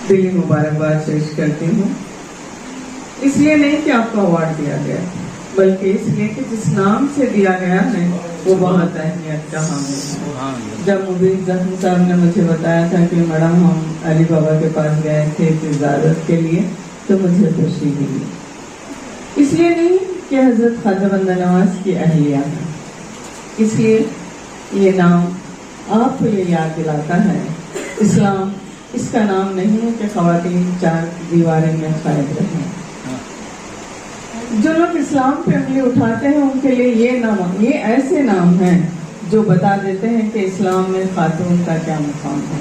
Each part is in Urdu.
دلی مبارکباد پیش کرتی ہوں. اس لیے نہیں کہ آپ کو اوارڈ دیا گیا، بلکہ اس لیے کہ جس نام سے دیا گیا ہے وہ بہت اہمیت کا حامل ہے. جب مبین زخم صاحب نے مجھے بتایا تھا کہ میڈم ہم علی بابا کے پاس گئے تھے اجازت کے لیے، تو مجھے خوشی ہوئی. اس لیے نہیں کہ حضرت خواجہ بندہ نواز کی اہلیہ ہے، اس لیے یہ نام آپ کو یہ یاد دلاتا ہے اسلام اس کا نام نہیں ہے کہ خواتین چار دیواریں میں قائد رہیں. جو لوگ اسلام پہ انگلی اٹھاتے ہیں ان کے لیے یہ ایسے نام ہیں جو بتا دیتے ہیں کہ اسلام میں خاتون کا کیا مقام ہے.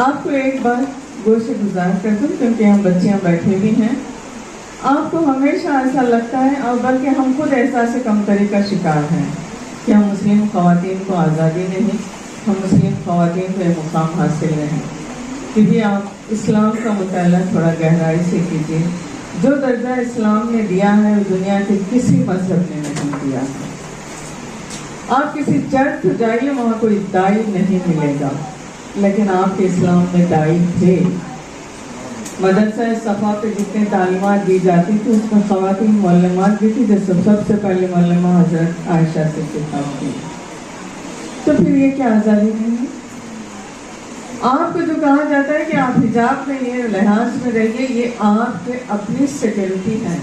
آپ کو ایک بات گوشے گزار کر دوں کیونکہ ہم بچیاں بیٹھے بھی ہیں. آپ کو ہمیشہ ایسا لگتا ہے اور بلکہ ہم خود احساس کمتری کا شکار ہیں کہ ہم مسلم خواتین کو آزادی نہیں، ہم مسلم خواتین کو یہ مقام حاصل نہیں. کیونکہ آپ اسلام کا مطالعہ تھوڑا گہرائی سے کیجیے. جو درجہ اسلام نے دیا ہے وہ دنیا کے کسی مذہب نے نہیں دیا ہے. آپ کسی چرچ کو جائیے وہاں کوئی دائی نہیں ملے گا، لیکن آپ کے اسلام میں دائی تھے. مدرسہ صفا پہ جتنے تعلیمات دی جاتی تھی اس میں خواتین معلمات بھی تھی، جیسے سب سے پہلے معلمہ حضرت عائشہ سے خطاب کی. تو پھر یہ کیا آزادی نہیں ہے؟ آپ کو جو کہا جاتا ہے کہ آپ حجاب میں یہ لحاظ میں رہیے، یہ آپ کے اپنی سیکورٹی ہے.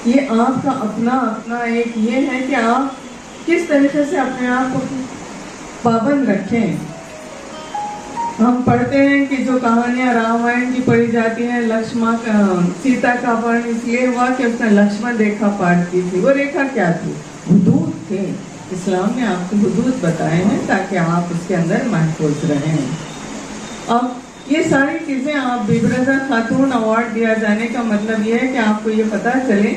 یہ آپ کا اپنا ایک یہ ہے کہ آپ کس طریقے سے اپنے آپ کو پابند رکھیں. ہم پڑھتے ہیں کہ جو کہانیاں رامائن کی پڑھی جاتی ہیں، سیتا کا اپہرن اس لیے ہوا کہ اس نے لکشمن ریکھا پاٹ کی تھی. وہ ریکھا کیا تھی؟ حدود تھے. اسلام نے آپ کو حدود بتائے ہیں تاکہ آپ اس کے اندر محفوظ رہیں. اب یہ ساری چیزیں آپ بی بی رضا خاتون ایوارڈ دیا جانے کا مطلب یہ ہے کہ آپ کو یہ پتہ چلے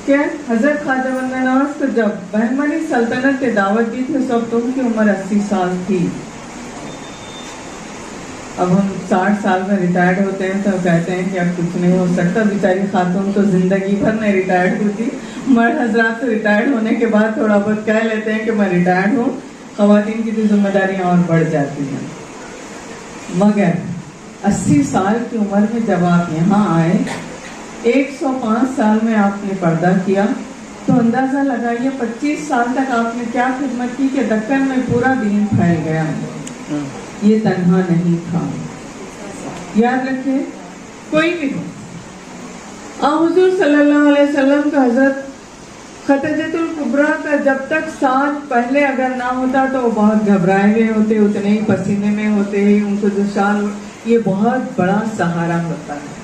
کہ حضرت خواجہ بندہ نواز کو جب بہمنی سلطنت نے دعوت دی تھی اس وقت ان کی عمر 80 سال تھی. اب ہم 60 سال میں ریٹائرڈ ہوتے ہیں تو کہتے ہیں کہ اب کچھ نہیں ہو سکتا. بیچاری خاتون تو زندگی بھر نہیں ریٹائرڈ ہوتی. مرد حضرات تو ریٹائرڈ ہونے کے بعد تھوڑا بہت کہہ لیتے ہیں کہ میں ریٹائرڈ ہوں. خواتین کی تو ذمہ داریاں اور بڑھ جاتی ہیں. مگر 80 سال کی عمر میں جب آپ یہاں آئے، 105 سال میں آپ نے پردہ کیا، تو اندازہ لگائیے 25 سال تک آپ نے کیا خدمت کی کہ دکن میں پورا دین پھیل گیا. یہ تنہا نہیں تھا. یاد رکھیں کوئی بھی حضور صلی اللہ علیہ وسلم کا حضرت خدیجۃ الکبریٰ کا جب تک ساتھ پہلے اگر نہ ہوتا تو وہ بہت گھبرائے ہوئے ہوتے، اتنے ہی پسینے میں ہوتے ہی ان کو جو شال، یہ بہت بڑا سہارا ہوتا ہے.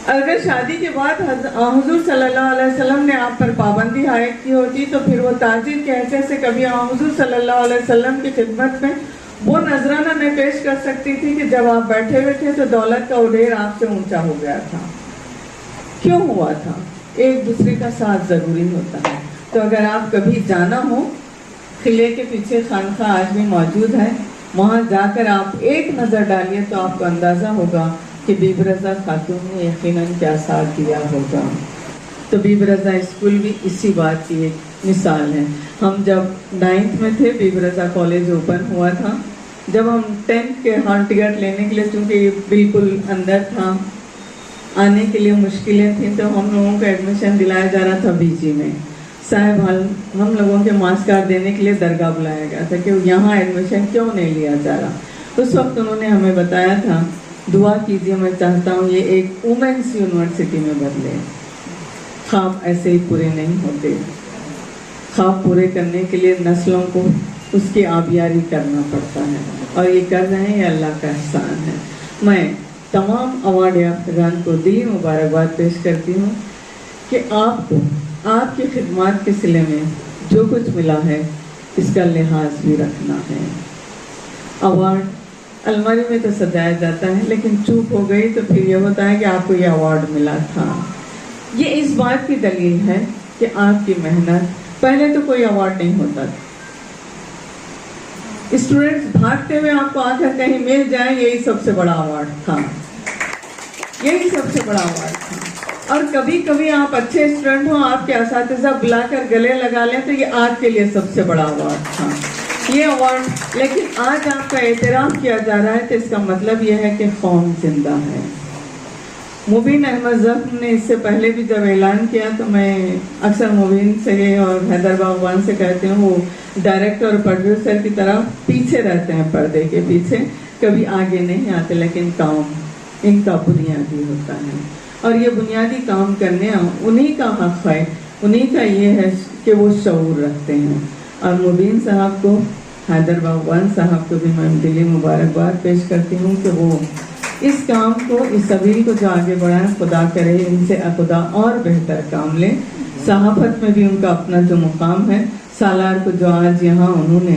اگر شادی کے بعد حضور صلی اللہ علیہ وسلم نے آپ پر پابندی عائد کی ہوتی تو پھر وہ تاجر کے حیثیت سے کبھی حضور صلی اللہ علیہ وسلم کی خدمت میں وہ نذرانہ میں پیش کر سکتی تھی کہ جب آپ بیٹھے ہوئے تھے تو دولت کا اڈھیر آپ سے اونچا ہو گیا تھا. کیوں ہوا تھا؟ ایک دوسرے کا ساتھ ضروری ہوتا ہے. تو اگر آپ کبھی جانا ہو، قلعے کے پیچھے خانقاہ آج بھی موجود ہے، وہاں جا کر آپ ایک نظر ڈالیے تو آپ کو اندازہ ہوگا کہ بی بی رضا خاتون نے یقیناً کیا ساتھ دیا ہوگا. تو بی بی رضا اسکول بھی اسی بات کی ایک مثال ہے. ہم جب 9th میں تھے، Bibi Raza college open ہوا تھا. جب ہم 10th کے ہال ٹکٹ لینے کے لیے، چونکہ یہ بالکل اندر تھا، آنے کے لیے مشکلیں تھیں، تو ہم لوگوں کو ایڈمیشن دلایا جا رہا تھا بی جی میں. صاحب ہم لوگوں کے مارکس کارڈ دینے کے لیے درگاہ بلایا گیا تھا کہ یہاں ایڈمیشن کیوں نہیں لیا جا رہا. اس وقت انہوں نے ہمیں بتایا تھا دعا کیجیے، میں چاہتا ہوں یہ ایک وومنس یونیورسٹی میں بدلے. خواب ایسے ہی پورے نہیں ہوتے. خواب پورے کرنے کے لیے نسلوں کو اس کی آبیاری کرنا پڑتا ہے، اور یہ کر رہے ہیں، یہ اللہ کا احسان ہے. میں تمام ایوارڈ یافتگان کو دلی مبارکباد پیش کرتی ہوں کہ آپ کو آپ کی خدمات کے صلے میں جو کچھ ملا ہے اس کا لحاظ بھی رکھنا ہے. ایوارڈ الماری میں تو سجایا جاتا ہے، لیکن چوک ہو گئی تو پھر یہ ہوتا ہے کہ آپ کو یہ ایوارڈ ملا تھا. یہ اس بات کی دلیل ہے کہ آپ کی محنت، پہلے تو کوئی ایوارڈ نہیں ہوتا تھا. اسٹوڈنٹس بھاگتے ہوئے آپ کو آ کر کہیں مل جائیں، یہی سب سے بڑا ایوارڈ تھا. یہی سب سے بڑا ایوارڈ تھا. اور کبھی کبھی آپ اچھے اسٹوڈنٹ ہوں، آپ کے اساتذہ بلا کر گلے لگا لیں تو یہ آپ کے لیے سب سے بڑا ایوارڈ تھا. یہ ایوارڈ، لیکن آج آپ کا اعتراف کیا جا رہا ہے تو اس کا مطلب یہ ہے کہ قوم زندہ ہے۔ مبین احمد زخم نے اس سے پہلے بھی جب اعلان کیا تو میں اکثر مبین سے اور حیدر باغبان سے کہتے ہوں، وہ ڈائریکٹر اور پروڈیوسر کی طرح پیچھے رہتے ہیں، پردے کے پیچھے، کبھی آگے نہیں آتے، لیکن کام ان کا بنیادی ہوتا ہے، اور یہ بنیادی کام کرنے انہی کا حق ہے، انہی کا یہ ہے کہ وہ شعور رکھتے ہیں۔ اور مبین صاحب کو، حیدر باغبان صاحب کو بھی میں دلی مبارکباد پیش کرتی ہوں کہ وہ اس کام کو، اس سبیل کو جو آگے بڑھائیں، خدا کرے ان سے خدا اور بہتر کام لیں۔ صحافت میں بھی ان کا اپنا جو مقام ہے، سالار کو جو آج یہاں انہوں نے